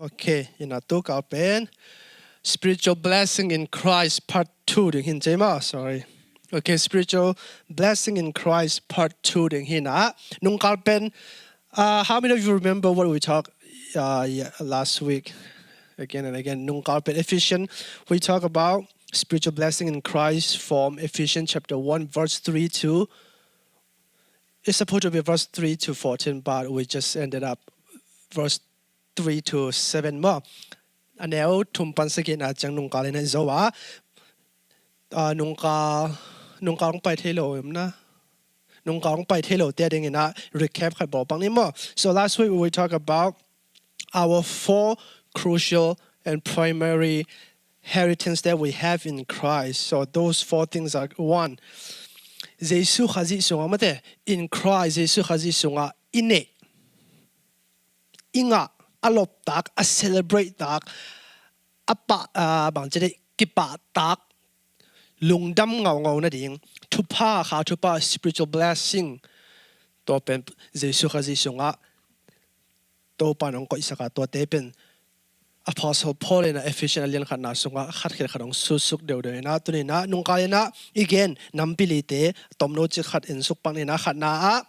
Okay, took up in spiritual blessing in Christ part 2 ถึงหินใจมา sorry. Okay, spiritual blessing in Christ part 2ถึงหินนะนุ่งการเป็นhow many of you remember what we talked last week again and again นุ่งการเป็น Ephesians we talk about spiritual blessing in Christ from Ephesians chapter 1 verse 3 to it's supposed to be verse 3 to 14 but we just ended up verse 3 to 7 more. And now tumpan sakit na jang nung kali na zawa nung ka long pai thelo na nung ka long pai thelo te ding na recap khat bo pang ni mo. So last week we talked about our 4 crucial and primary inheritance that we have in Christ. So those 4 things are 1. Jesus khazi sunga mate in Christ Jesus khazi sunga ine inga alop tak a celebrate tak apa bang jadi kipa tak lungdam ngau na ding Thupha spiritual blessing to pen Jesu khazi sunga to panong ko isaka to te pen Apostle Paul in Ephesians alian khat na sunga khat khel khatong susuk deu na tu ni na nung kali na again nampilite tomno chi khat in suk pang ni na khat na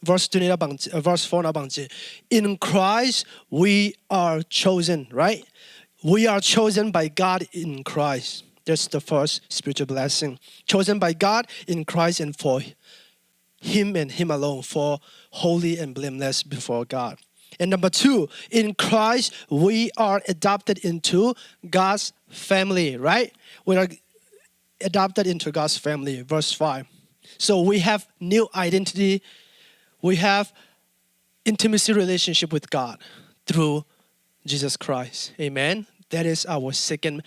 verse 2 na bang verse 4 na bang in Christ we are chosen, right? We are chosen by God in Christ. That's the first spiritual blessing. Chosen by God in Christ and for Him and Him alone, for holy and blameless before God. And number 2, in Christ we are adopted into God's family, right? We are adopted into God's family, verse 5. So we have new identity. We have intimacy relationship with God through Jesus Christ. Amen. That is our second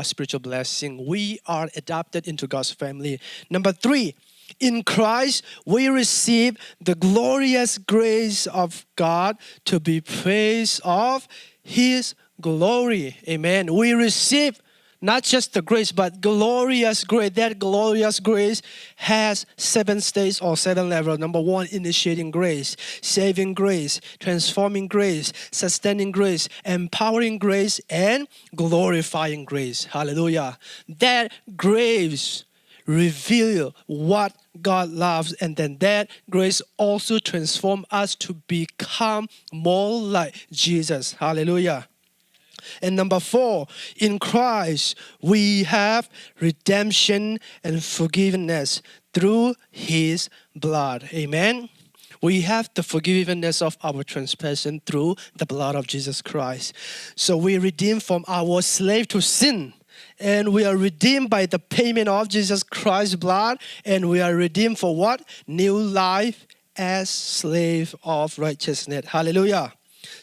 spiritual blessing. We are adopted into God's family. Number 3, in Christ we receive the glorious grace of God to be praised of His glory. Amen. We receive not just the grace, but glorious grace. That glorious grace has 7 stages or 7 levels. Number 1, initiating grace, saving grace, transforming grace, sustaining grace, empowering grace, and glorifying grace. Hallelujah. That grace reveal what God loves, and then that grace also transform us to become more like Jesus. Hallelujah. And number 4, in Christ we have redemption and forgiveness through His blood. Amen. We have the forgiveness of our transgression through the blood of Jesus Christ. So we are redeemed from our slave to sin. And we are redeemed by the payment of Jesus Christ's blood. And we are redeemed for what? New life as slave of righteousness. Hallelujah.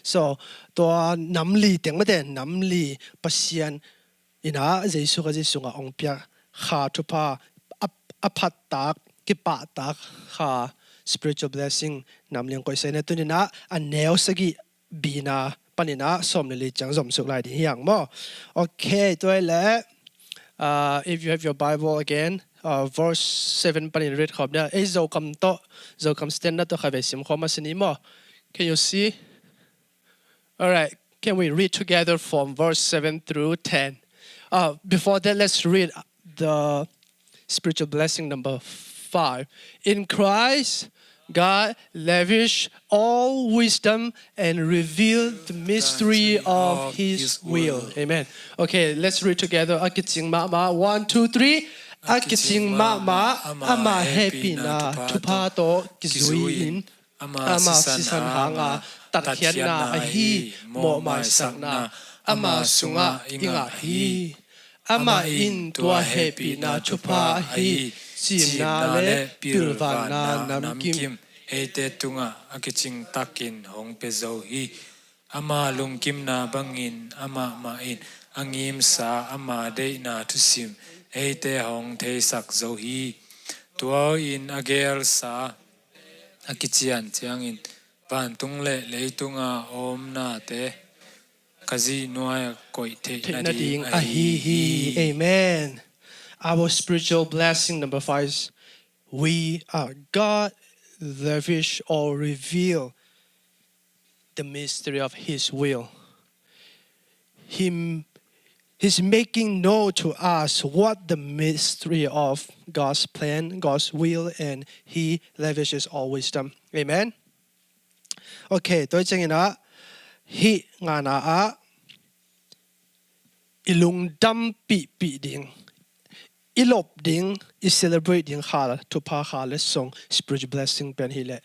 So ตัวนำลีเตียงไม่ได้นำลีปัสยันอินะเจสุก็จะส่งองเปียขาทุพาอภัตตักกิปะตักขา spiritual blessing นำเลี้ยงก้อยเสนตัวนี้นะอันแนวสกิบีนาปนินะสมในลีจังสมสุขหลายที่อย่างมั่วโอเคตัวแหละ if you have your Bible again verse 7 ปนิเรียดขอบเนี่ยเจ้าคำโตเจ้าคำสเตนด์ตัวข้าเวสิมข้อมาสนิมั่ว can you see All right, can we read together from verse 7 through 10? Before that, let's read the spiritual blessing number 5. In Christ, God lavished all wisdom and revealed the mystery of His will. Amen. Okay, let's read together. Akiting mama, 1, 2, 3. Akiting mama, ama happy na Thupha to kizuin, ama sisan hanga. Tat hian na a hi mo mai sak na ama sunga inga hi ama in tua happy na Thupha hi sim na le pilvan na nam kim ete tunga akiching takin hong pe zo hi ama lung kim na bangin ama ma in angim sa ama de na tu sim ete hong the sak zo hi tua in agel sa akichian chiang in Van tung le tunga om na te kazi noa koi te na ding a hi. Amen. Our spiritual blessing number 5 is we are God lavish or reveal the mystery of His will. He's making known to us what the mystery of God's plan, God's will, and He lavishes all wisdom. Amen. Okay, tôi chăng ina hi ngana a ilung dam pi ding ilop ding is celebrate ding hal to pa hal song spiritual blessing pen hi le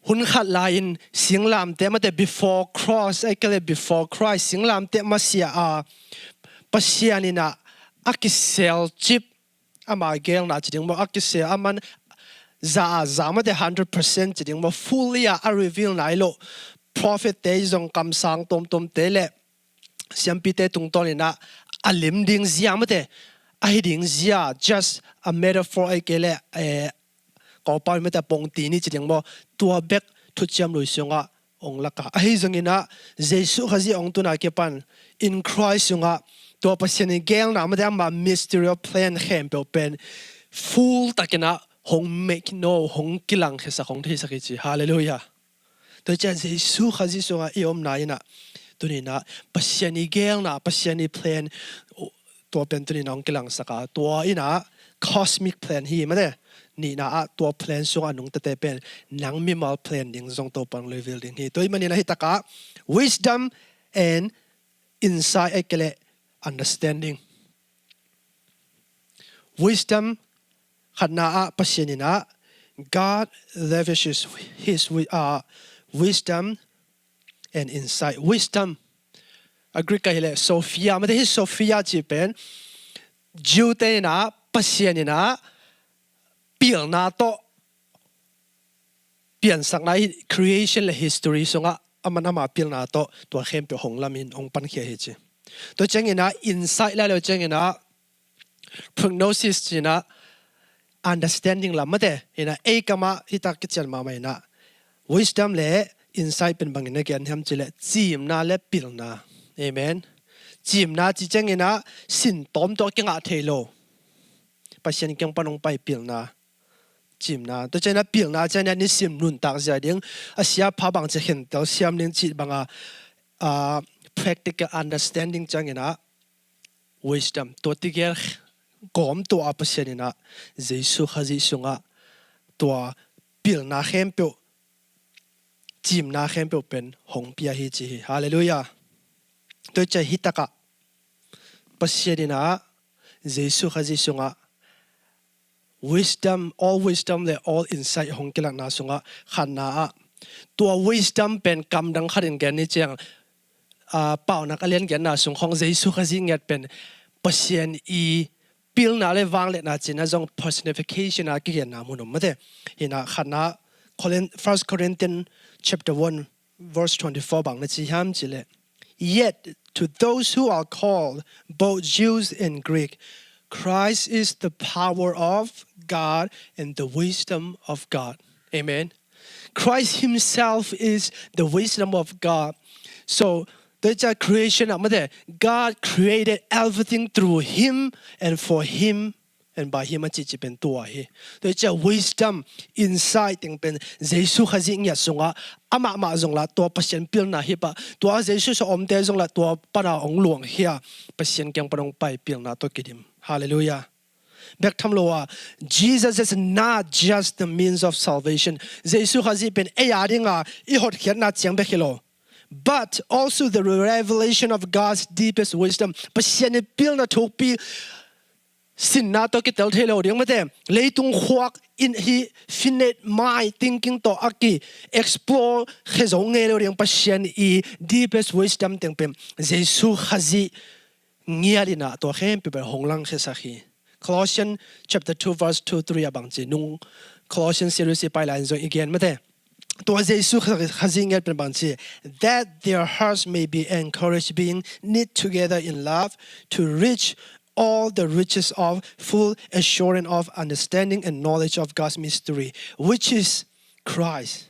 hun khat lain singlam te mate before cross ekale before Christ singlam te masia a pasianina akisel chip ama gel na chiding mo akisel aman za mate 100% chiding mo fully a reveal na ilo prophet te jong kam sang tom te le siampi te tung tonina alim ding zia mate ai ding zia just a metaphor ekele ko pa meta pong ti ni chiding mo tua bek thu cham lui sunga ong laka ai zongina jesu khazi ong tuna ke pan in Christ sunga to pasiani gel na ma ma mystery of plan hem pen full takina hong make no hong kilang hesa hong the sakhi hallelujah to cha jesu khazi sunga iom na ina tunina pasiani gel na pasiani plan to pen tunina ong kilang saka to ina cosmic plan hi ma de ni na to plan so anung te pen nang mi mal plan ding zong to pang level ding hi toy manina hi taka wisdom and insight ekele understanding wisdom khana pasianina God lavishes his wisdom and insight wisdom agree ka hele sophia ma de hi sophia chi pen jute na pasianina piel na to pian sang na creation le history songa amana piel na to hem pe hong lamin ong pan khia he chi to chengina insight la lo chengina prognosis china understanding la mate ina e kama hita kitchen ma mai na wisdom le insight pen bangina gen ham chile chim na le pil na amen chim na chi chengina sin tom to kinga thelo pasien kyang panong pai pil na chim na to chena pil na chena ni sim nun tak ja ding asia pha bang che hen tel siam ning chi banga practical understanding changena wisdom to tiger kom to apasianina jesu khazi sunga to pil na hem pe chim na hem pe pen hong pia hi chi hallelujah to cha hitaka pasianina jesu khazi sunga wisdom le all insight hong kilang na sunga khanna to wisdom pen kam dang kharin gen ni chang pau na kalen gen na sung hong jesu khazi nget pen pasien I pil na le wang le na china jong personification a ki na munum mate hina khanna 1 Corinthians chapter 1 verse 24 bang na chi ham chile yet to those who are called both Jews and Greek Christ is the power of God and the wisdom of God. Amen. Christ himself is the wisdom of God. So there's a creation of God created everything through him and for him and by him chichi pen tua hi. There's a wisdom insight ting pen Jesu khazi nya sunga ama zong la to pasien pil na hi pa to Jesu so om te zong la to para ong luang hia pasien kyang panong pai pil na to kidim. Hallelujah. Back tamloa Jesus is not just the means of salvation. Jesu khazi pen ayadinga I hot khian na chiang be khilo. But also the revelation of God's deepest wisdom. Pasien pil na thopi sin na to ki tel thelo ding mate leitung khwak in hi finite my thinking to aki explore khezong nge lo ding pasien I deepest wisdom teng pem Jesu khazi ngialina to hem pe honglang khe sakhi Colossians chapter 2 verse 2-3 abang chi nung Colossians series pai line zo again mate to Jesu khazi nget pen bang chi that their hearts may be encouraged being knit together in love to reach all the riches of full assurance of understanding and knowledge of God's mystery which is Christ.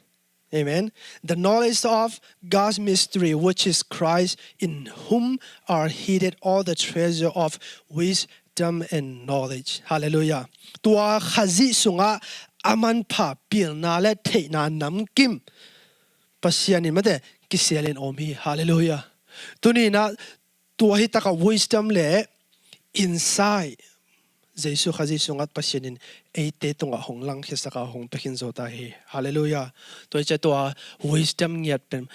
Amen. The knowledge of God's mystery, which is Christ, in whom are hidden all the treasure of wisdom and knowledge. Hallelujah. Tua khazi sunga aman pa pil na le the na nam kim pasiani mate kiselin omi. Hallelujah. Tuni na tua hi taka wisdom le insight Jesu khazi sungat pasienin eite tunga honglang hisaka hong pekin zota hi hallelujah to che to wisdom ngiat pen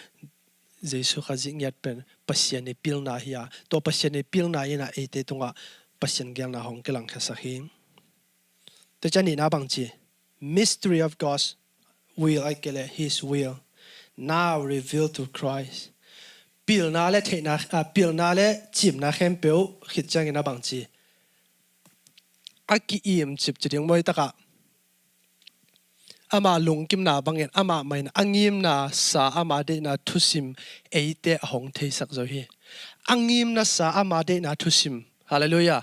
Jesu khazi ngiat pen pasiani pilna hiya to pasiani pilna ina eite tunga pasien gyang na hong kelang hisahi to chani na bangchi mystery of God's will aikele his will now revealed to Christ pilna le theina pilna le chimna khempeu khitchang ina bangchi aki im chip chiding moi taka ama lungkim na bangin ama main angim na sa ama de na thusim eite hong thei sak zo hi angim na sa ama de na thusim hallelujah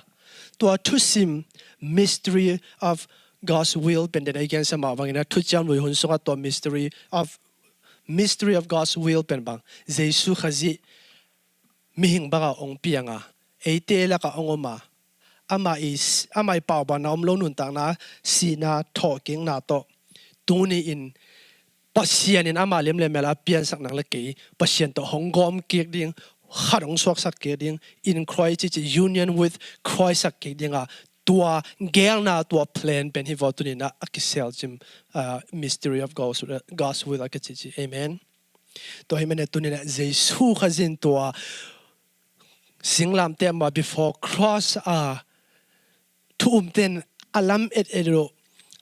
to thusim mystery of God's will pen de again sama bangina thucham lui hun songa to mystery of God's will pen bang Jesu khazi mihing baga ong pianga eite la ka ongoma amai pau ba na omlo nun tang na si na talking na to tuni in pasien in ama lem le mela pian sak nang le ke pasien to hongom ke ding kharong sok sak ke ding in Christ union with Christ sak ke ding a tua gel na tua plan pen hi votuni na akisel jim mystery of God's will akachi amen to himene tuni na Jesu khazin tua singlam tema before cross ten alam ero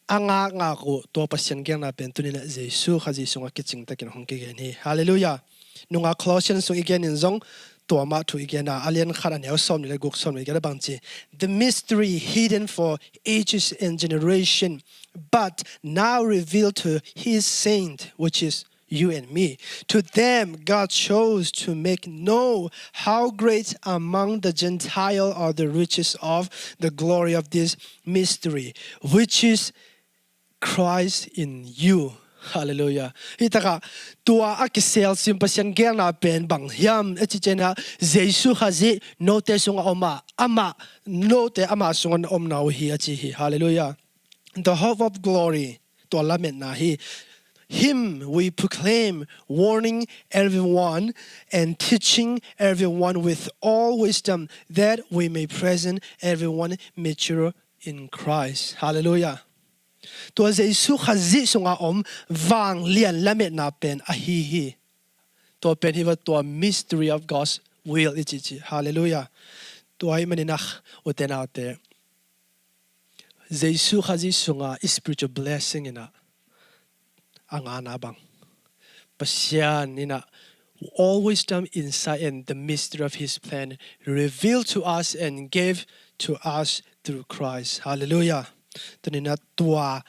anga nga ko to pasien gyang na pen tunina Jesu khazi sunga kiching takin hongke gen hi hallelujah nunga Colossians sung again in zong to ma thu again na alien khara ne som le gok som le ga bangchi the mystery hidden for ages and generation but now revealed to his saint which is you and me. To them, God chose to make know how great among the Gentiles are the riches of the glory of this mystery, which is Christ in you. Hallelujah. Hitaka tua akisel simpasyan gyang na pen bang hiam etichena Jesu khazi note sunga oma ama note ama sunga om na hi achi hi. Hallelujah. The hope of glory to lament na hi. Him we proclaim, warning everyone and teaching everyone with all wisdom, that we may present everyone mature in Christ. Hallelujah. To Jesu khazi sunga vang lian lamet na pen ahi. To pen hiva to mystery of God's will ichichi. Hallelujah. To ay maninach utena te. Jesu khazi sunga spiritual blessing ina. Ang anabang pasyan nina all wisdom insight and the mystery of his plan revealed to us and gave to us through Christ. Hallelujah. Tunina tua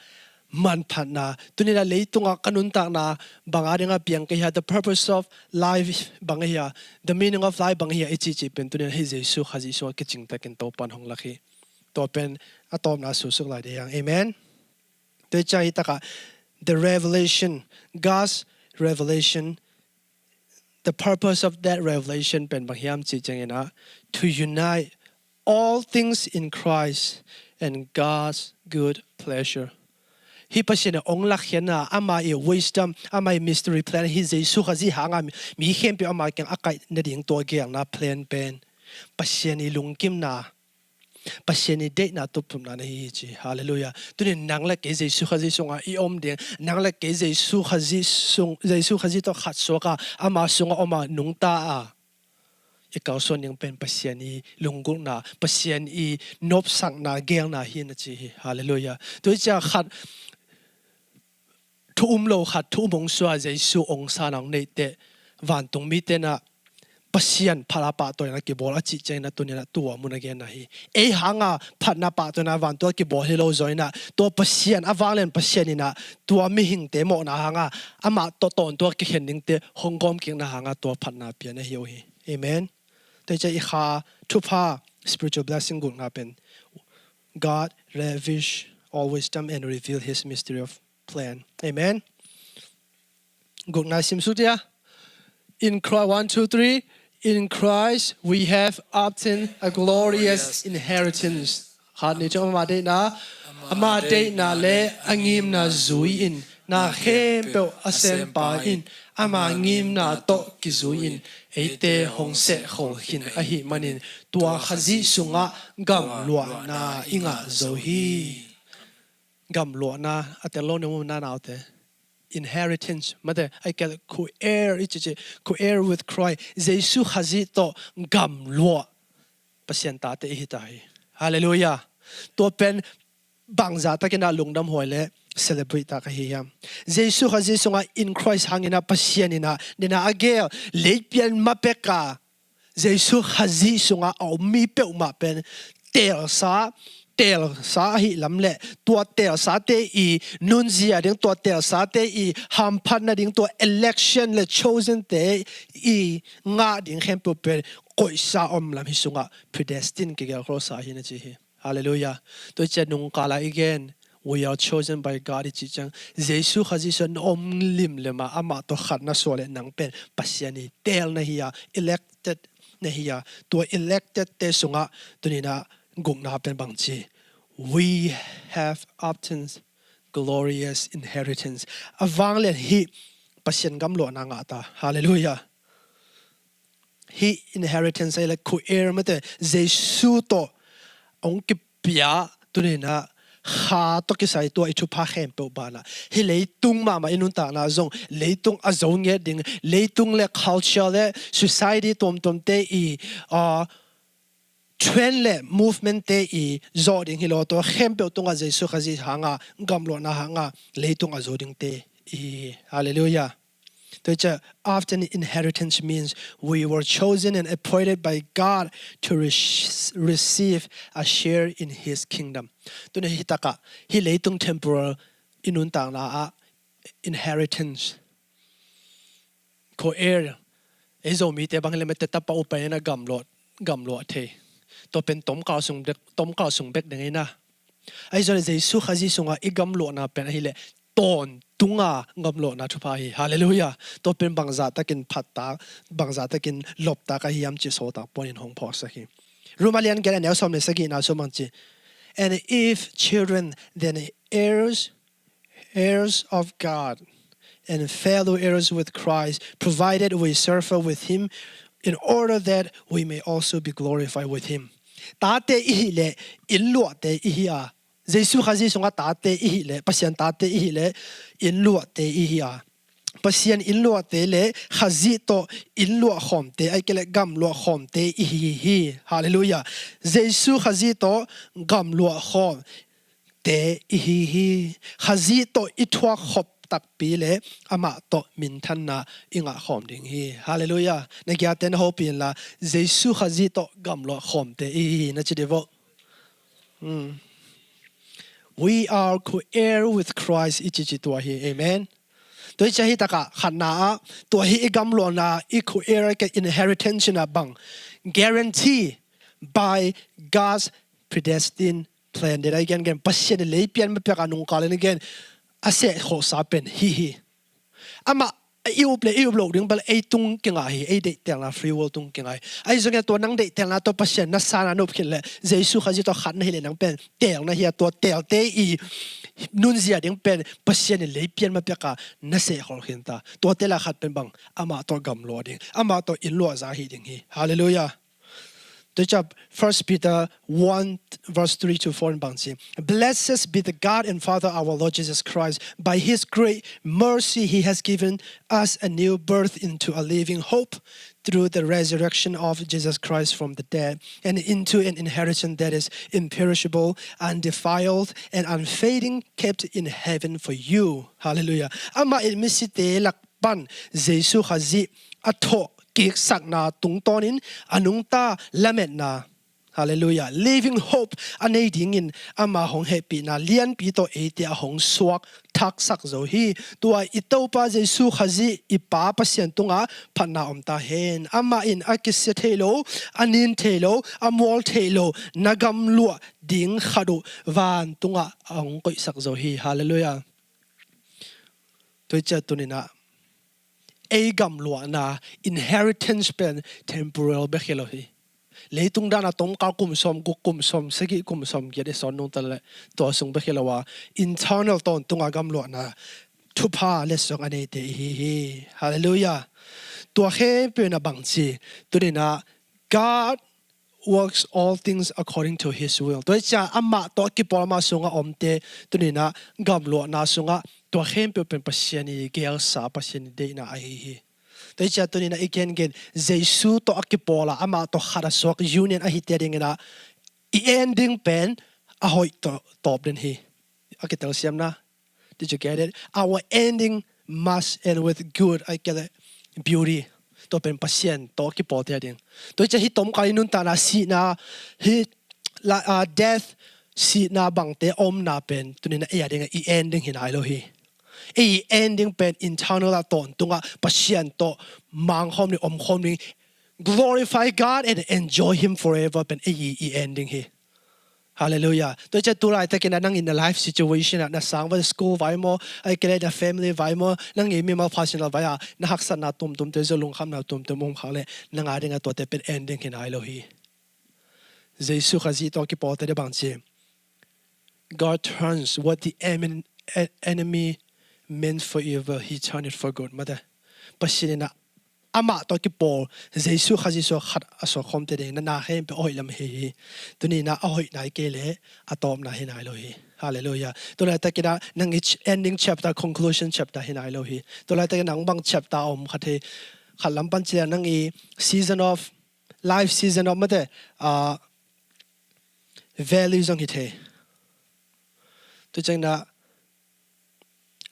man patna tunina leitunga kanunta na bangaringa piang kaya the purpose of life bangaya the meaning of life bangaya ichichi pen tunina hi Jesu khazi so kiching takin topan hong laki topen atom na susuk lai deyang amen. Te chai taka the revelation, God's revelation, the purpose of that revelation to unite all things in Christ and God's good pleasure. Hi pasina ong lakhena ama I wisdom ama mystery plan hi Jesu khazi hanga mi khempi ama kyang akai na ding to gyang na plan pen pasiani lungkim na pasiani date na tupum na hi chi hallelujah tunin nangla ke Jesu khazi sunga I ding nangla ke Jesu khazi to khat soka ama sunga oma nungta a ikaw son yang pen pasiani lunggung na pasiani nop sang na gyang na hi na chi hallelujah tu cha khat lo khat mong swa Jesu ong sanang nei te van tung mi te na pasian palapa to na ki bol achi chena to na tua mun again na hi e hanga phatna pa to na van to ki bol hello joina to pasian avalen pasian ina tua mi hing te mo na hanga ama to ton to ki hending te hongkom king na hanga to phatna pia na hi hi amen te cha I kha Thupha spiritual blessing gun na pen God lavish all wisdom and reveal his mystery of plan amen gun na sim sutia in Christ 1 2 3 in Christ we have obtained a glorious inheritance. Had ni chong amade na le angim na zui in na khem pe asem pa in ama ngim na to kizuin eite hong se khol hin a hi manin tua khazi sunga gam lua na inga zo hi gam lua na atelo ne mu na naute inheritance mother I get co-heir ichi co-heir with Christ Jesu khazi to gam lua pasien ta te hi tai hallelujah to pen bangza ta kena lungdam hoile celebrate ta ka hi yam Jesu khazi sunga in Christ hangina pasianina nina agel leipian mapeka Jesu khazi sunga au mi pe ma pen tel sa hi lamle tua tel sa te I nunzia ding tua tel sa te I hampan na ding tua election le chosen te I nga ding hempo per koi sa om lam hi sunga predestined ke gel cross sa hi na chi hi hallelujah to che nung kala again we are chosen by God chi chang Jesu khazi son om lim lema ama to khat na sole nang pen pasiani tel na hi elected na hi to elected te sunga tunina gungna pen bangchi we have obtained glorious inheritance awang le hi pasien gam lo na nga ta hallelujah hi inheritance ai le ku heir mate Jesu to ong ki pia tunina kha to ki sai to I Thupha khem pe bana hi leitung ma inun ta na zong leitung a zong nge ding leitung le culture le society tom te I trend le movement te I zoding hilo to khempe tunga Jesu khazi hanga gamlo na hanga leitung a zoding te I hallelujah to often inheritance means we were chosen and appointed by God to receive a share in his kingdom to ne hitaka hi leitung temporal inun tang na inheritance ko heir ezo mi te bang le mete tapa upai na gamlo the to pen tom ka sung bek deng ina ai zo Jesu khazi sunga I gamlo na pen hi le ton tunga gamlo na Thupha hi hallelujah to pen bangza takin phatta bangza takin lopta ka hiam chi sota ponin hong pho sa hi Romalian get an elsom ne sagi na so manchi and if children then heirs of God and fellow heirs with Christ provided we suffer with him in order that we may also be glorified with him ta te I le in lo te I Jesu khazi sunga ta te I le pasian ta te I le in lo te I pasian in lo te le khazi to in lo khom te ai kele gam lo khom te hi hallelujah Jesu khazi to gam lo khom te hi khazi to I thwa khop tak pi le ama to min than na inga khom ding hi hallelujah na kya ten hope in la Jesu khazi to gam lo khom te I na chi devo we are co-heir with Christ ichi to hi amen to chahi taka khana to hi gam lo na I co-heir ke inheritance na bang guarantee by God's predestined plan that again pasien le pian ma peka nung kalen again ase kho sa pen hi ama iu blog ding bal ai tung kenga hi ai de tang la free will tung kenga ai zonga to nang de tang la to pasien na sana no phin le Jesu khaji to khan hi le nang pen tel na hi to tel te I nun zia ding pen pasien le pian ma peka na se khol khin ta to tela khat pen bang ama to gam lo ding ama to in lo za hi ding hi hallelujah to 1 Peter 1 verse 3 to 4 bangsi blessed be the God and Father our Lord Jesus Christ by his great mercy he has given us a new birth into a living hope through the resurrection of Jesus Christ from the dead and into an inheritance that is imperishable, undefiled, and unfading, kept in heaven for you. Hallelujah. Ama ilmisite lakpan Jesu khazi atho kik sakna tungtonin anungta lamet na. Hallelujah. Living hope anay dingin ama hong happy na lian pito ete ahong swak tak sak zo hi tua ito pa Jesu khazi ipa pasien tunga panna omta hen ama in akise thelo anin thelo amol thelo nagam lua ding khadu van tunga ang koi sak zo hi. Hallelujah. Toicha tunina e gam lua na inheritance pen temporal bekhelo hi leitung dana tom ka kum som segi kum som ge de son nong tale to sung be khilawa internal ton tunga gam lo na ทุพาเลสงอันนี้เตฮีฮาเลลูยาตัวเข้เป็นบังจีตัวนี้นะ God works all things according to His will ตัวจะอามาตัวกิปอลมาสุงอมเตตัวนี้นะกำลัวนาสุงตัวเข้เป็นปัศยานีเกลสาปัศยานีเดน่าฮีตัวจะตัวนี้นะอีกเกนเจสุตัวกิปอลอามาตัวขาดสวกยูเนียนอหิตยังไงนะอีเอนดิ้งเป็นอาหอยตัวตอบเดนฮีอากิตเตลเซียมนะ Did you get it? Our ending must end with good. I get it. Beauty. ตัวเป็นปัศยานีตัวกิปอลเดียดิงตัวจะฮิตตมกายนุนตานาสีนาฮิdeath สีนาบังเตอมนาเป็นตัวนี้นะเอียดิงอี ending เห็นอะไรโลฮีอี ending เป็น internal ละตอนตัวปัศยานีตัวมังคมนี่อมคมนี่ glorify God and enjoy Him forever เป็นอี ending ฮี Hallelujah ตัวจะตัวอะไรแต่กินนั่ง in the life situation นะสังว่า school ไว้มั้งไอ้กินใน family ไว้มั้งนั่งมีมา personal ไว้นักสันนาตุ่มตัวจะลงคำนาตุ่มเขาเลยนั่งอะไรเงี้ยตัวแต่เป็น ending เห็นอะไรโลฮีเยซูขจิตตัวกี่ปอแต่ได้บางที God turns what the enemy meant for evil He turned it for good มาแต่ปัจจุบันนะอามาตัวกี่ปอเยซูขจิตขัดอสวคมเตเดนน่าเห็นเป็นอ้อยลำเฮีตัวนี้น่าอ้อยนายเกลี่ยอะตอมน่าเห็นอะไรโลฮีฮาเลลูยาตัวนั้นแต่กินนั่ง ending chapter conclusion chapter เห็นอะไรโลฮีตัวนั้นแต่กินนั่งบาง chapter ขัดเฮขัดลำปันเจียนั่งseason of life season of มาแต่values ของฮิตเฮตัวจังนะ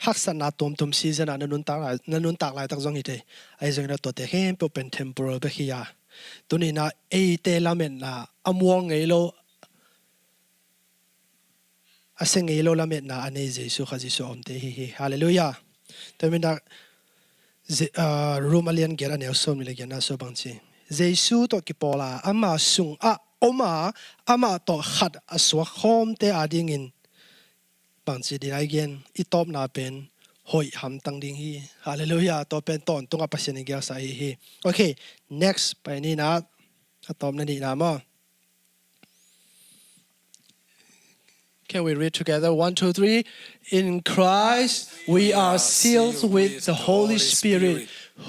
ฮักษณะตุ่มซีซันนั้นนุนตากหลายตั้งจงฮิตเฮไอ้จังนะตัวเตะเห็นเป็น temporal เบคียาตัวนี้นะเอเตลาเมนนะอมวงไงโลอาศัยไงโลลาเมนนะอันนี้เยซูขจิโซอมเตฮีฮาเลลูยาแต่เมื่อนั้นรูมาเลียนเกล้าเนี่ยส่งมิเลกันนะส่งบางทีเยซูตัวกิปอลาอามาสุงอมาอามาตัวขัดอสวะคอมเตอาดิ่งินบางทีดีไอเกนอีตอบนาเป็นหอยหำตั้งดิ่งฮีฮาเลลูยาตัวเป็นตอนตัวปัศยานิเกลสายฮีโอเค next ไปนี่นะตอบนั่นดีนะมั้ง Can we read together 1 2 3 In Christ we are sealed with the Holy Spirit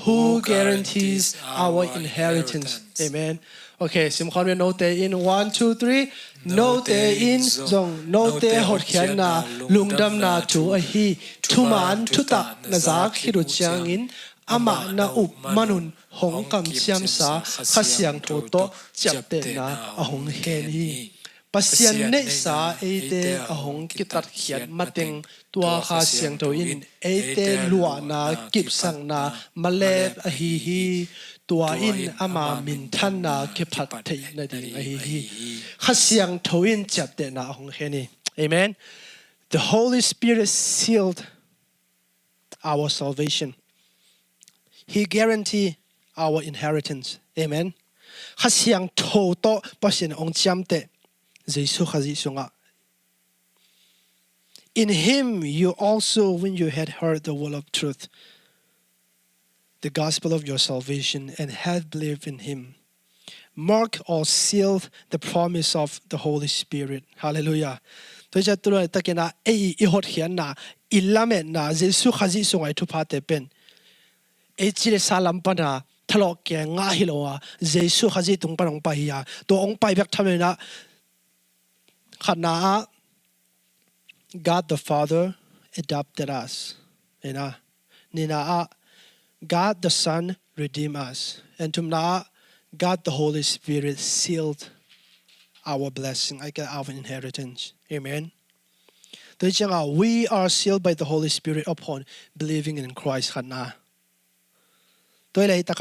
who guarantees our inheritance Amen Okay สิมคอนเวนโนเตอิน1 2 3โนเตอินซงโนเตหดเขียนนาลุงดำนาจูอฮีทุมานทุตะนาจากฮิรุจางอินอามานาอุบมนุนหงกำเชียมสาขเสียงโทโตจับเตนาอหงเฮนีปัสยันเนสาเอเตอหงกิตัดเขียนมาเต็งตัวขาเสียงโทอินเอเตลัวนากิบสังนามาเลดอฮีตัวอินอามามินทันนาเก็บผัดเทนดิงไอฮีข้าเสียงทวินจับเดนาของเฮนี่ Amen The Holy Spirit sealed our salvation He guaranteed our inheritance Amen ข้าเสียงโทโตปัสยันองจำเตเยซูข้าจิสุงะ In Him you also when you had heard the word of truth the gospel of your salvation and have believed in Him. Mark or seal the promise of the Holy Spirit. Hallelujah. ตัวจะตัวตะกี้นะอีหดเขียนนะอิลาเมนนะเยซูขจิส่งไอ้ทุพาเตเป็นจิเลสาลัมปนาทะเลาะแกงาฮิโลวะเยซูขจิตรงปนองไปยาตัวองไปแบบทำเลยนะขณะ God the Father adopted us นะนี่นะGod the Son redeemed us. And tomorrow, God the Holy Spirit sealed our blessing, our inheritance. Amen. We are sealed by the Holy Spirit upon believing in Christ.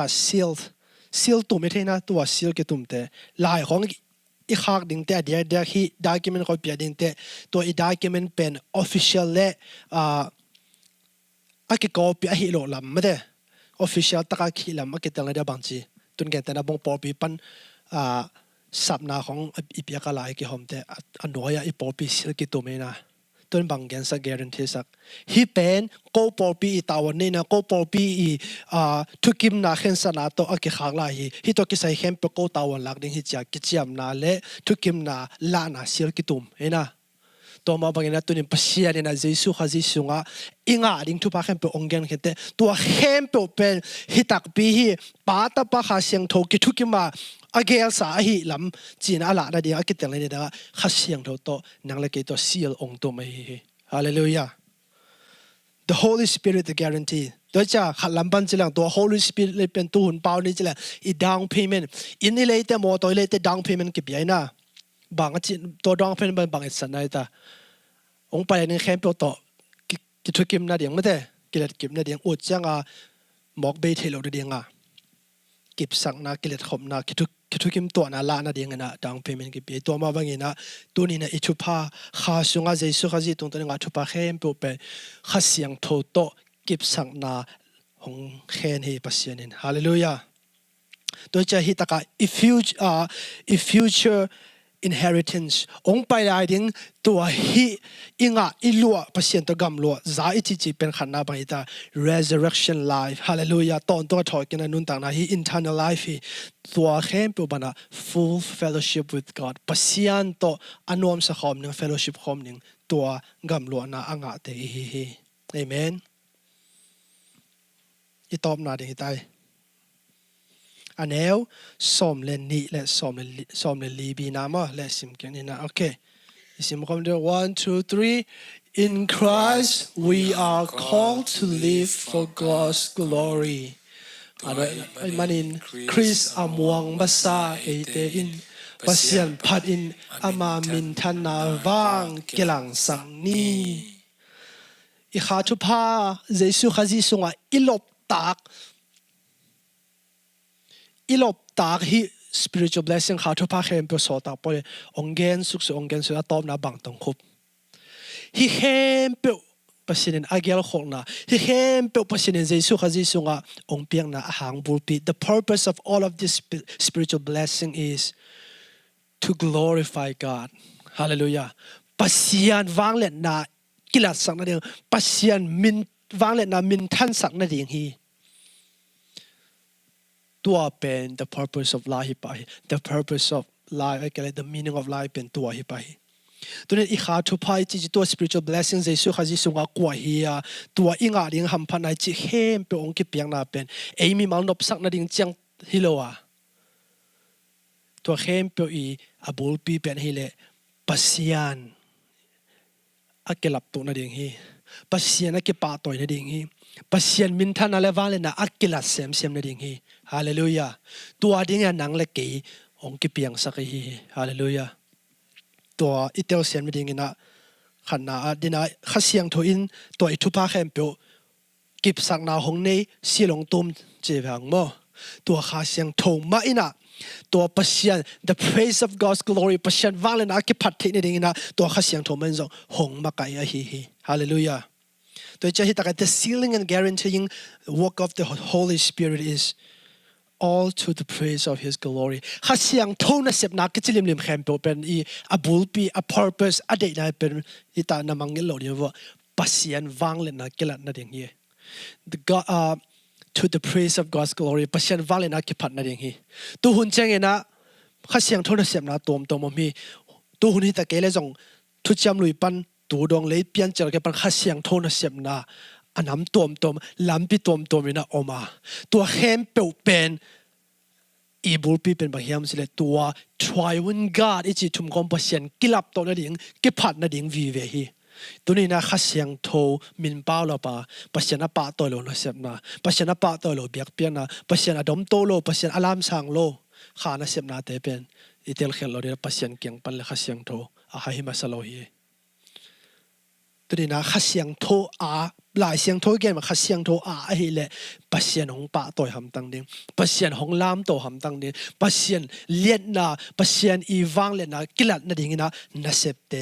Sealed. Sealed ตุ่มไม่ใช่นะตัว sealed กี่ตุ่มแต่ลายของอีกขากดิ่งแต่เดี๋ยวที่ได้กิมมันก็เปลี่ยนดิ่งแต่ตัวอีได้กิมมันเป็น official และก็เปลี่ยนให้โลลำไม่ได้official ตะกี้ขี้ลำมาเกิดอะไรได้บางทีตุนเกิดแต่ละบงปอปีปันสับนาของอีเปียกอะไรกี่หอมแต่อันน้อยอีปอปีสิกี่ตัวไม่นะตุนบางแกนสัก guarantee สักฮีเป็นกูปอปีอีตาวันนี้นะกูปอปีอีทุกิมนาเข็นสนาตัวอักขากลายฮีตัวกิใส่เข้มเปกูตาวันหลักดิ้งฮีจากกิจยามนาเละทุกิมนาลานาเสียกี่ตุ่มเห็นนะ ตัวมาบางอย่างตัวนี้ปัสยานี่นะเยซูข้าเยซูงะอิงาดิ่งทุพาเข้มเปองเกนเขตตัวเข้มเปเป็นฮิตักปีฮีปาตาปะข้าเสียงทกิทุกิมาอาเกลสาหิลำจีนอะไรนั่นเดียวอากิตเลยเนี่ยข้าเสียงโตนังเล็กตัวซีลองตัวไม่ฮีฮาเลลูยา The Holy Spirit the guarantee โดยจะขัดลำบันจิลังตัว Holy Spirit เลยเป็นตัวหุ่นเปล่านี่จิลังอี down payment อินนี่เลยแต่โมตัวเลยแต่ down payment เก็บใหญ่นะบางจิตัว down payment บางอิสระนั่นแต่องค์ไปในแคมป์ตัวกิจกิมนาเดียงไม่ได้กิจกิมนาเดียงอุดจังหมอกเบทเฮโลเดียงกิบสังนากิเลสขมนาคิดกิมตัวนาลานาเดียงนะดังเพมินกิบตัวมาบางอย่างนะตัวนี้นะอิชุพาข้าสุงอาเจสุข้าจีตรงตัวนี้งาชุพาเข้มเปไปข้าเสียงโทโตกิบสังนาหงเคนเฮปัสยานินฮาเลลูยาโดยจะฮิตากาif future inheritance องไปได้ดิ้งตัวฮิอิงะอิลัวปัสยันตัวกำลัวใจจีเป็นขันนาบังอิตา resurrection life ฮาเลลูยาตอนตัวถอยกันนั่นต่างนะฮิ internal life ฮิตัวเข้มเป็นบรรดา full fellowship with God ปัสยันตัวอนุมสักคำหนึ่ง fellowship คำหนึ่งตัวกำลัวน่าอ่างเตฮิเอเมนอีตอบนาดิ้งตายอันเอวสมเลนีและสมเลลีบีนามะและสิมกันนี่นะโอเคสิมคำเดียว one two three in Christ we are called to live for God's glory อันนั้นมันอินคริสอามวงภาษาเอเตอินปัสยันพัดอินอามามินทันนาวังเกลังสังนีอีขาทุพาเยซูข้าจีสุงะอิลบตักอีลบตากฮี spiritual blessing ข้าทุพาเข้มเปสอตากพอเลยองเกนสุของเกนสุดตอบนาบังตงคุบฮีเข้มเปปัสยันอาเกลขงนาฮีเข้มเปปัสยันเจสุข้าเจสุงะองเปียงนาหางบุลปี the purpose of all of this spiritual blessing is to glorify God hallelujah ปัสยันวางเล่นนากิลัดสักนาเดียงปัสยันมินวางเล่นนามินทันสักนาเดียงฮีตัวเป็น the purpose of life ไป the purpose of life ไอ้ก็เลย the meaning of life เป็นตัวไปตัวนี้อีขาทุพายจีตัว spiritual blessing เจสุข้าจีสุงากว่าเฮียตัวอิงาดิ่งหัมพันไอจีเข้มเป็นองค์กิเปียงนาเป็นเอมีมัลนบสักนาดิ่งจังฮิโลอะตัวเข้มเป็นอีอาบุลปีเป็นฮิเลปัสยานอาเกลับตัวนาดิ่งฮีปัสยานอาเกปาตัวนาดิ่งฮีปัสยันมินทันอะไรบ้างเลยนะอักกิลัดเซมนาดิ่งฮีฮาเลลูยาตัวดิ่งยันนังเล็กกี่องค์กิเปียงสักฮีฮาเลลูยาตัวอิเตลเซมดิ่งนะขันนาดินะข้าเสียงทอินตัวอิทุพาเข้มเปียวกิบสักนาหงนี้สีลงตุมเจ็บหังโมตัวข้าเสียงทมาอินะตัวปัสยัน the praise of God's glory ปัสยันว่างเลยนะกิพัดที่นี่ดิ่งนะตัวข้าเสียงทมันส่งหงมาไกยฮีฮาเลลูยาโดยจะเห็นแต่ the sealing and guaranteeing work of the Holy Spirit is all to the praise of His glory ข้าเสียงโทนเสพนักกิจลิมลิมแคมเปญเป็นอีa bulpi a purpose อดีตนั้นเป็นอีตานามังเงลโลเดียวว่าปัสยันวางเลยนะกิลัดนั่นเองฮี the God to the praise of God's glory ปัสยันวางเลยนะกิพัดนั่นเองฮีตัวหุ่นเจงเองนะข้าเสียงโทนเสพนักตัวมันมีตัวหุ่นที่ตะเกียเลยจงทุจจำลุยปันตัวดวงเลยเปลี่ยนจากแค่ปัญหาเสียงโทนเสียมนาอันน้ำตัวลำปีตัวมีนะออกมาตัวเข้มเปลี่ยนเป็นอีบุลปีเป็นบางอย่างสิเลยตัว triune God อีจิทุ่มความปัสยันกิลับตัวนั่นเองกิพัดนั่นเองวิเวฮีตัวนี้นะข้าเสียงโทมินเป้าเราปะปัสยันปะตัวเราเสียมนาปัสยันปะตัวเราเบียกเปียนะปัสยันอดมโตโลปัสยันอารามสังโลข้านะเสียมนาเตเป็นอีเทลเขลเราเดียปัสยันเกียงปันเลยข้าเสียงโทอาให้มาสโลฮีตัวนี้นะข้าเสียงโทหลายเสียงโทแก่มาข้าเสียงโทไอ้เละปัสยันของป่าตัวหำตังเดียงปัสยันของลามตัวหำตังเดียงปัสยันเลียนนาปัสยันอีวังเลียนนากิลัดนาดิ่งนะนาเสพเต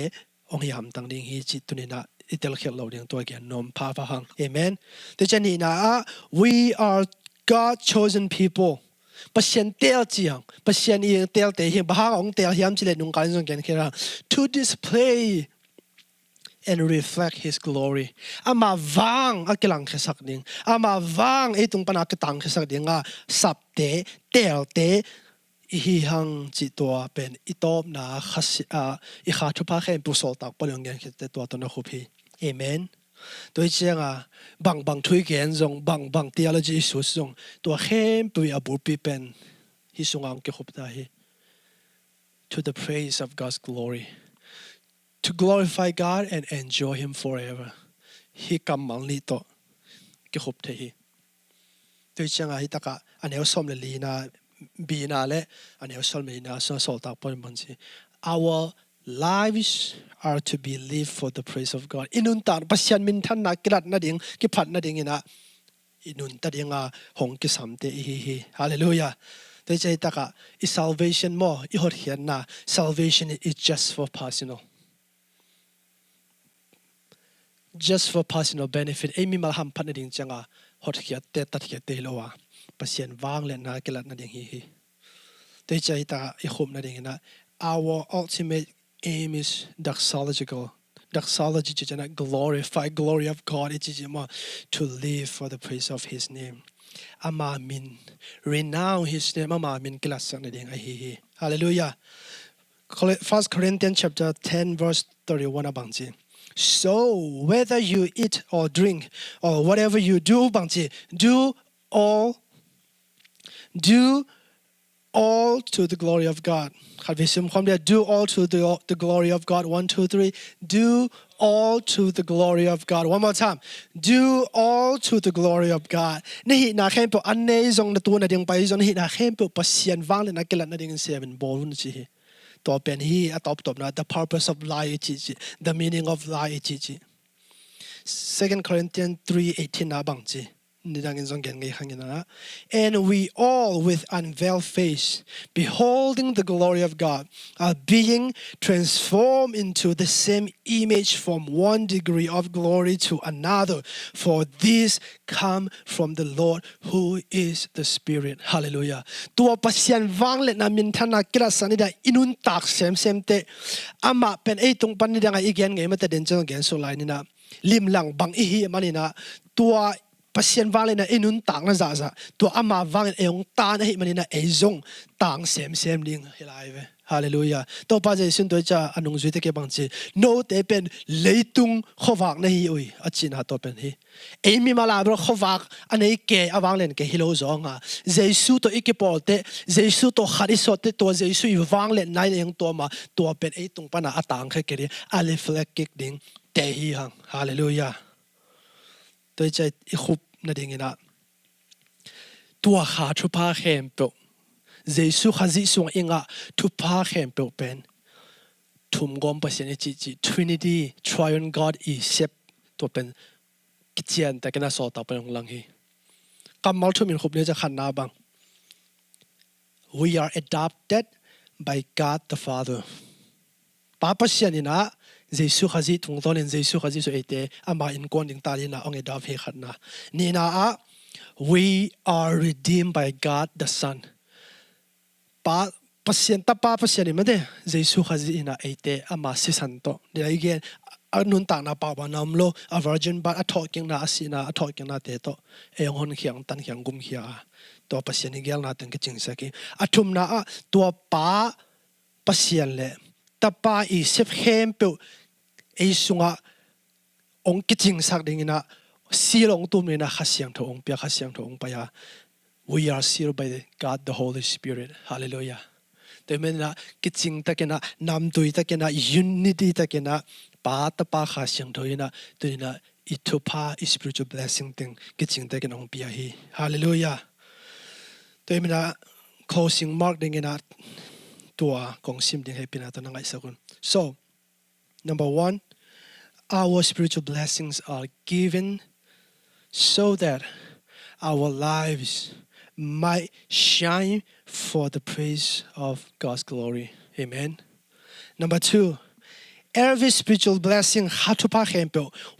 องค์หำตังเดียงฮีจิตตัวนี้นะอิตาลีเขลเราเดียงตัวแก่นมพาฟังเอเมนแต่จะนี่นะ we are God chosen peopleปัสยันเตลจียงปัสยันอีเตลเตหิงบ้าของเตลยามจิเลนุงการส่งกันแค่ละ to display and reflect His glory อามาวังอักลังแค่สักดิ่งอามาวังไอ้ตรงปนักตังแค่สักดิ่งสับเตะเตลเตะ hi hang chi to pen itop na khas I kha thupa khem pu sol tak polong gen khite to to na khupi amen tôi chăng bằng thui kiến dùng bằng theology isu dùng tôi khem pu abu pi pen hi sung ang ke khop ta hi to the praise of God's glory to glorify God and enjoy Him forever hi kam mang li to ke khop the hi tôi chăng hi taka anel som le li na bi na le anel som le na so sol tak pon man chi our lives are to be lived for the praise of God inun tar pasyan min than na kirat na ding ki phat na ding ina inun ta dinga hong ki samte hi hallelujah they say taka is salvation mo I hot hian na salvation is just for personal benefit emi mal ham phat na ding changa hot hiat te tat hiat te lowa pasyan wang le na kilat na ding hi they say ta I khum na ding ina our ultimate aim is doxology to glorify glory of God to live for the praise of His name ama min renown His name ama min kilasak na ding hi hallelujah 1 Corinthians chapter 10 verse 31 abangji so whether you eat or drink or whatever you do bangji do all to the glory of God. Do all to the glory of God. 1, 2, 3. Do all to the glory of God. One more time. Do all to the glory of God. Nahi na khem po anne zong na tu na ding pai zong nahi na khem po pasien wang le na kelat na ding seven bon chi. To pen hi atop top na the purpose of life chi. The meaning of life chi. 2 Corinthians 3:18 na bang chi. And we all with unveiled face, beholding the glory of God, are being transformed into the same image from one degree of glory to another. For this come from the Lord who is the Spirit. Hallelujah. Tua pasyan wang le na min thana kira sanida inun tak sem te ama pen tung panida nga igen ngai mata den chang gen so lai ni na lim lang bang hi manina tua pasien wang na inun tang na za to ama wang eong ta na hi manina ezong tang sem ding hilai ve hallelujah to pa je sun toi cha anung zui te ke bang chi no te pen leitung khowak na hi oi achina to pen hi emi mala bro khowak anei ke awang len ke hilo zonga jesu to ikipol te jesu to khariso te to jesu I wang len nai eng to ma to pen ei tung pana atang khe ke ri aliflek kik ding te hi hang hallelujah tôi chạy khúc na ding ina tua kha thupa khem pe Jesu khazi sung inga thupa khem pe pen thum gom pasien chi Trinity Triune God is sep to pen kichian ta kana so ta pen lang hi kamal thumin khup ne cha khan na bang we are adopted by God the Father pa pasien ina Jesu khazi thung tolen Jesu khazi so ete ama in kon ding talina ong edap he khatna ni na we are redeemed by God the Son pa pasien made Jesu khazi ina ete ama sisanto de again anun ta na pa banam lo a virgin but a talking na asina a talking na te to e hon khiang tan khiang gum khia to pasien igel na tan ke ching saki athum na to pa pasien le tapa I sep khem pe ei sunga ong kiching sak ding ina silong tum na khasiang tho ong pia khasiang tho ong pa ya we are sealed by God the Holy Spirit hallelujah temena kiching takena nam tui takena unity takena pa ta pa khasiang tho ina tuina itupa spiritual blessing thing kiching takena ong pia hi hallelujah temena closing mark ding ina tua kong sim ding he pina to nangai sakun so number 1 our spiritual blessings are given so that our lives might shine for the praise of God's glory. Amen. Number 2, every spiritual blessing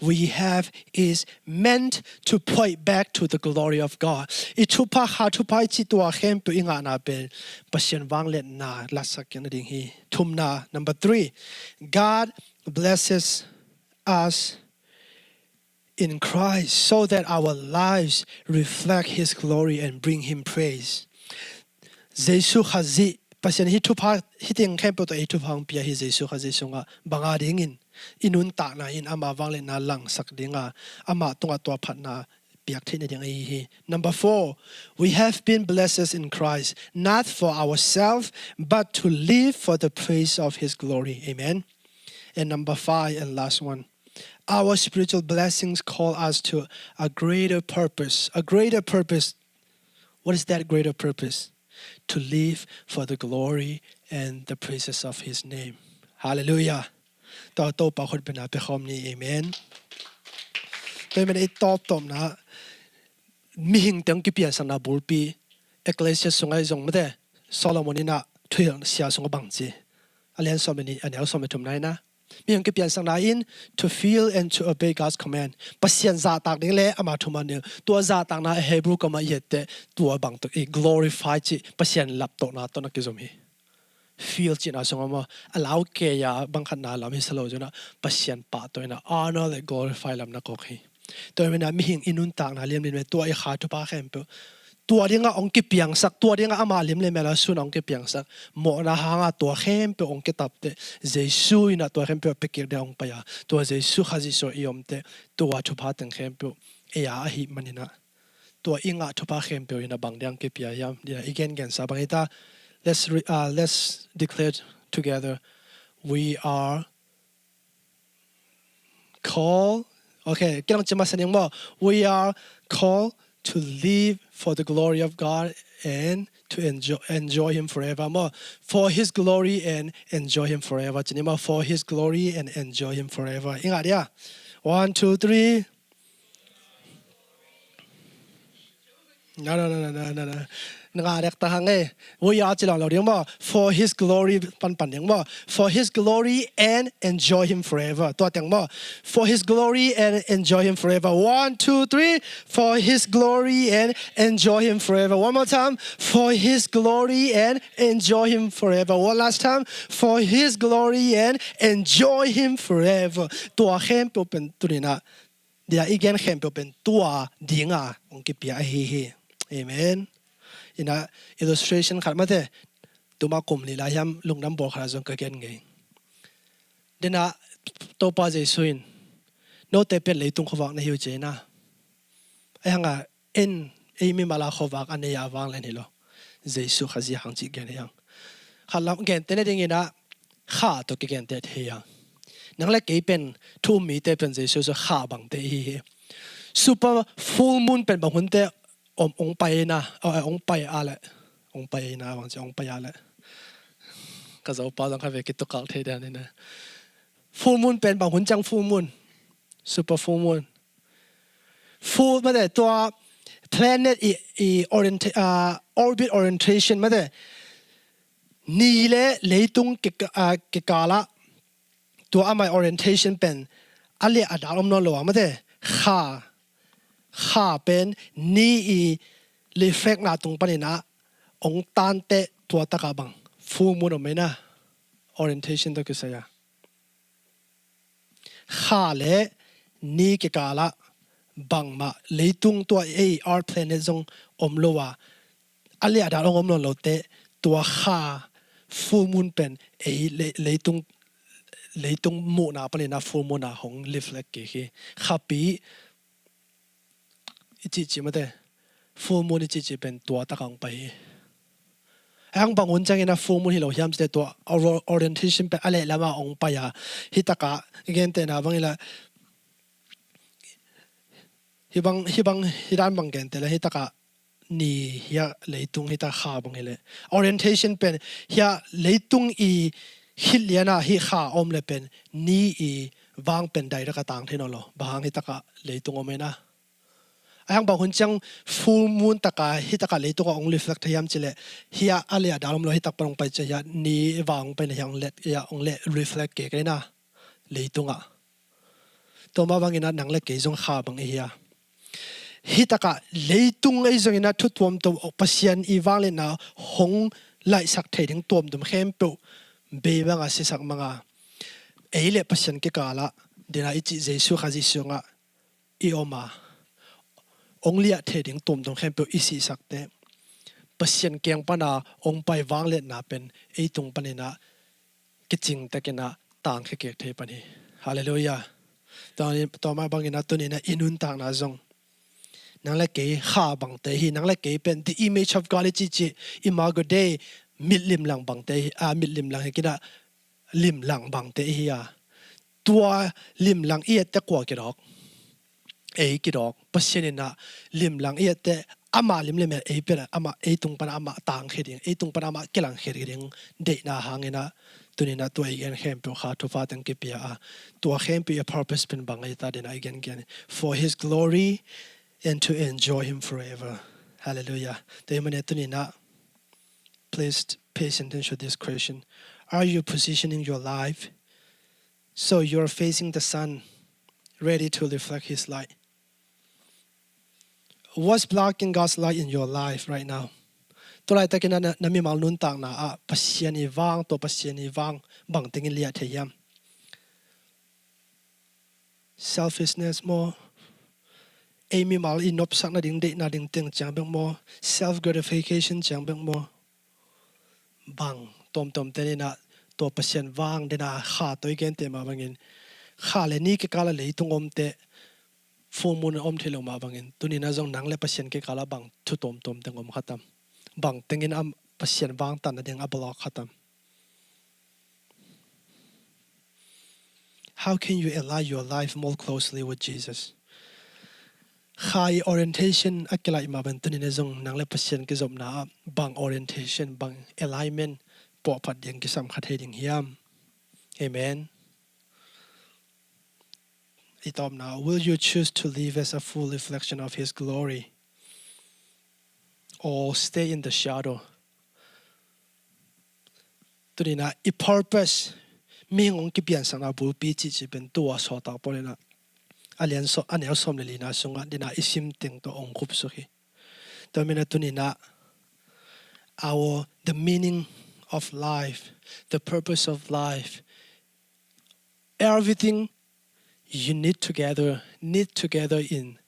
we have is meant to point back to the glory of God. Itupa hatupa chitua hempo inga na ben pasien wanglet na lasak yan ding hi tumna. Number 3, God blesses us in Christ so that our lives reflect His glory and bring Him praise. Jesu khazi pasien hi thupa hiting khem pe to e thupang pia hi jesu kha jesu nga banga dingin inun ta na in ama wangle na lang sak dinga ama tunga to phat na piak thine ding hi. Number 4, we have been blessed in Christ, not for ourselves but to live for the praise of his glory. Amen. And number 5 and last one, our spiritual blessings call us to a greater purpose. A greater purpose. What is that greater purpose? To live for the glory and the praises of his name. Hallelujah. To pa khot bena pe khom ni amen. Toy men it top tom na mi hing tang ki pian sang na bulpi ecclesia sungai jong mate Solomon ina thuil sia song bangji. Alian someni anel sometum nai na. Mi hing ki pian sang na in to feel and to obey God's command. Pasien za tak ding le ama thuma ne tua za tak na Hebrew kama yette tua bang to glorify chi pasien lap to na to na ki zomi. Feel chi na song ma allow ke ya bang khan na lam hi salo jona pasien pa to na honor le glorify lam na ko khi. Toy men mi hing inun tak na lem le tua I kha tu pa khem pe tua dinga ong ki piang sak tua dinga ama lim le mela sun ong ki piang sak mo na hanga tua khem pe ong ki tap te jesu ina tua khem pe pekir de ong pa ya tua jesu khaji so iom te tua thu pha teng khem pe e ya hi manina tua inga thu pa khem pe ina bang dang ki pia yam dia again sa bangita let's declare together we are called. Okay, we are called to live for the glory of God and to enjoy him forever. For his glory and enjoy him forever. For his glory and enjoy him forever. Ingat ya. 1, 2, 3. No. We are for his glory for his glory and enjoy him forever. For his glory and enjoy him forever. 1, 2, 3. For his glory and enjoy him forever. One more time. For his glory and enjoy him forever. One last time. For his glory and enjoy him forever. Tua khem open turina. Dia igen khem open tua dinga ongki pia hi. Amen. In a illustration khatmate tuma kumli la yam lungnam bor khara jong ka gen ngai dena topa jesuin no te pe leitung khowak na hiu che na ai hanga en mi mala khowak ane ya wang len hilo jesu khaji hang chi gen yang khalam gen te ne ding ina kha to ke gen te the yang nang le ke pen thu mi te pen jesu so kha bang te hi super full moon pen bang hun te ong pai na ong pai ala ong pai na wang ong pai ala ka zo pa dang kha ve ki to kal the da ne na full moon pen bang hun chang full moon super full moon full ma de to planet orbit orientation ma de ni le leitung ke kala to amai orientation pen ale adalom no lo ma de kha pen ni reflect na tung panina ong tan te tua taka bang full moon omena orientation to kisaya kha le ni ke kala bang ma leitung tua our planet jong omlowa ali ada long omlo lote tua kha full moon pen leitung mo na panina full moon na hong reflect ke khapi ichi mate full moon ichi pen tua takang pai ang bangun chang ina full moon hilo hiam ste to orientation pe ale lama ong pa ya hitaka again te na bangila hibang hiran bang gen te la hitaka ni ya leitung hita kha bang hele orientation pen ya leitung hiliana hi kha om le pen ni wang pen dai ra ka tang thino lo bang hitaka leitung omena ayang ba hun chang full moon taka hitaka leitung ong reflect yam chile hiya alia dalom lo hitak parong pai cha ya ni wang pen yang let ya ong le reflect ke na leitunga to ma bangina nang le ke jong kha bang hiya hitaka leitung ai jong ina thu tuam to pasian I wang le na hong lai sak theding tuam dum khem pe be banga se sak manga eile pasian ke kala dina ichi jesu khaji sunga I oma only at heading tom dong khem pe isi sakte pasien keng pana ong pai wang let na pen ei tung panina kiching takena tang khe kek the pani hallelujah to ma bangina tunina inun tang na zong nang la ke kha bang te hi nang la ke pen the image of God chi imago day mit lim lang bang te mit lim lang kida lim lang bang te hi ya tua lim lang i te kwa ki dok ei ki dok pasienina lim lang i te ama lim lem ei pera ama ei tung pana ama tang kheding ei tung pana ama kelang kheding de na hangena tunina to again hem pe kha to fa tang ke pia to hem pe a purpose pen bang ai ta den again for his glory and to enjoy him forever hallelujah de mane tunina please pay attention to this question are you positioning your life so you're facing the sun ready to reflect his light what's blocking God's light in your life right now to lai takina na mi mal nun tang na pasien I wang to pasien I wang bang tingin liat theyam selfishness mo mi mal inop sak na ding de na ding teng chang beng mo self gratification chang beng mo bang tom te na to pasien wang de na kha toy gen te ma bangin kha le ni ke kala le tung om te fumun om thelo ma bangin tunina jong nang le pasien ke kala bang thu tom teng om khatam bang tengin am pasien wang tan na ding ablock khatam how can you align your life more closely with Jesus high orientation akilai ma ban tunina jong nang le pasien ke job na bang orientation bang alignment po phat ding ki sam khat heding hiam amen itom now will you choose to live as a full reflection of his glory or stay in the shadow tunina I purpose mi ngong ki pian sang na bu pi chi ben tua so ta polena alian so anel som le lina sunga dina isim ting to ong khup so hi to mena tunina the meaning of life the purpose of life everything you need together in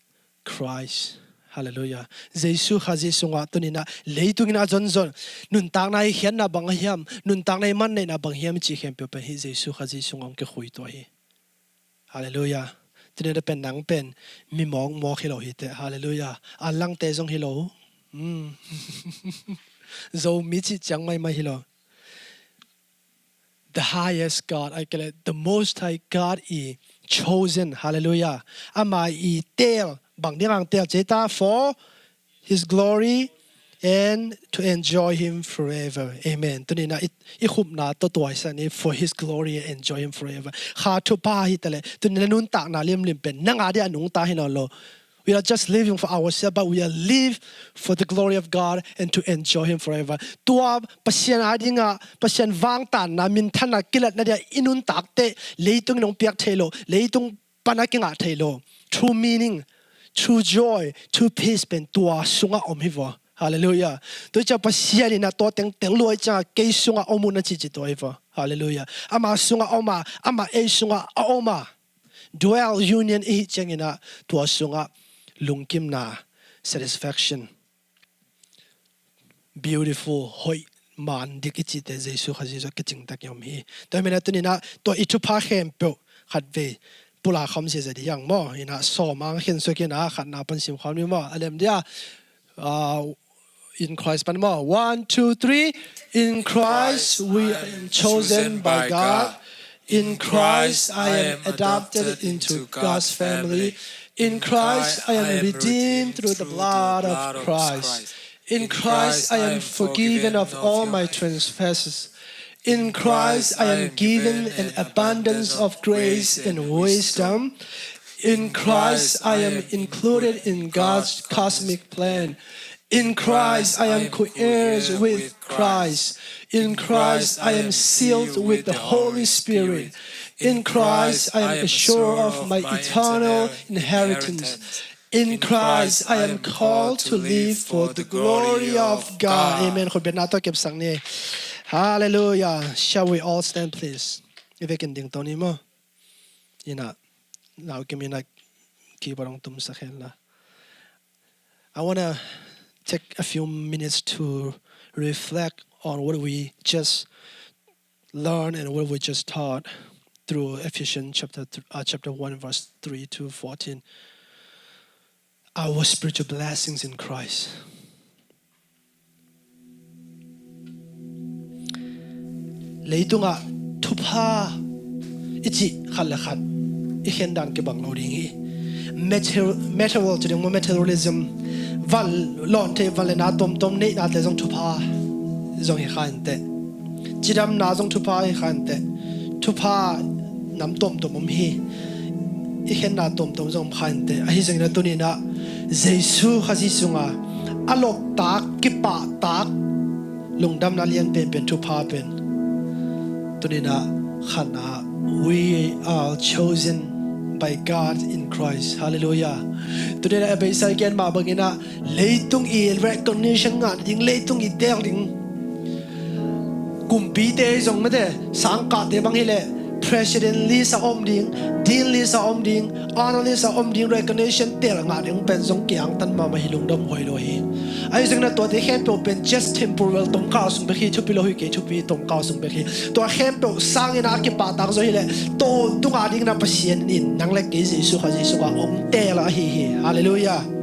Christ hallelujah Jesus khaji sunga tunina leitungina jonjon nun tang nai hian na bang hiam nun tang nai man nei na bang hiam chi khem pe hi Jesus khaji sungong ke khui to hi hallelujah tunina pen nang pen mi mong mo khilo hi te hallelujah alang te jong hilo zo mi chi chang mai ma hilo the highest God I call it the most high God is chosen hallelujah ama I tel bang dirang tel cheta for his glory and to enjoy him forever amen tunina I khup na to toy sa ni for his glory and enjoy him forever kha Thupha hi tale tunina nun tak na lim pen nanga dia nung ta hin lo we are just living for ourselves but we are live for the glory of God and to enjoy him forever tua pasien adinga pasien wang tan na min thana kilat na dia inun takte leitung nong piak thelo leitung panakinga thelo true meaning true joy true peace pen tua sunga om hiwa hallelujah to cha pasien ina to teng loi cha ke sunga omuna chi to hiwa hallelujah ama sunga oma ama e sunga oma dwell union I changina tua sunga lungkim na satisfaction beautiful hoi man dikichi te Jesus khaji so kiching tak yom hi to mena tunina to Thupha khem pe khat ve pula kham se jadi yang mo ina so mang hin so kina khat na pan sim kham ni mo alem dia in Christ pan mo 1 2 3 in Christ we are chosen by God in Christ I am adopted into God's family in Christ I am redeemed through the blood of Christ in Christ I am forgiven of all my trespasses in Christ I am given an abundance of grace and wisdom in Christ I am included in God's cosmic plan in Christ I am co-heirs with Christ in Christ I am sealed with the Holy Spirit in Christ I am assured of my eternal inheritance in Christ I am called to live for the glory of God amen khoi bet na to kep sang ni hallelujah shall we all stand please if we can ding toni mo ina now give me na ki barang tum sa khel na I want to take a few minutes to reflect on what we just learned and what we just taught through Ephesians chapter 1 verse 3 to 14. Our spiritual blessings in Christ. Leitunga Thupha ichi khala khat I hendan ke bang lo ding hi material to the materialism val lon te valena tom nei na te jong Thupha jong hi khan te chidam na jong Thupha hi khan te Thupha nam tom hi I henna tom jong khan te a hi jeng na tuni na Jesu khaji sunga alok tak ki pa tak lungdam na lian pen Thupha pen tunina khana we are chosen by God in Christ. Hallelujah. Tunina abe sa ken ma bangina leitung I recognition nga ding leitung I tel ding kumpi te jong mate sangka te bang hile President Lisa Omding, Dean Lisa Omding, Honor Lisa Omding recognition tel nga ding pen jong kyang tan ma mahilung dom hoi lo hi. Ai jeng na to te hem pe pen just temporal tong ka sung be hi thupi lo hi ke thupi tong ka sung be hi. To hem pe sang ina ki pa tak zo hi le to tu nga ding na pasien in nang le ke Jesu kha Jesu ka om te la hi hi. Hallelujah.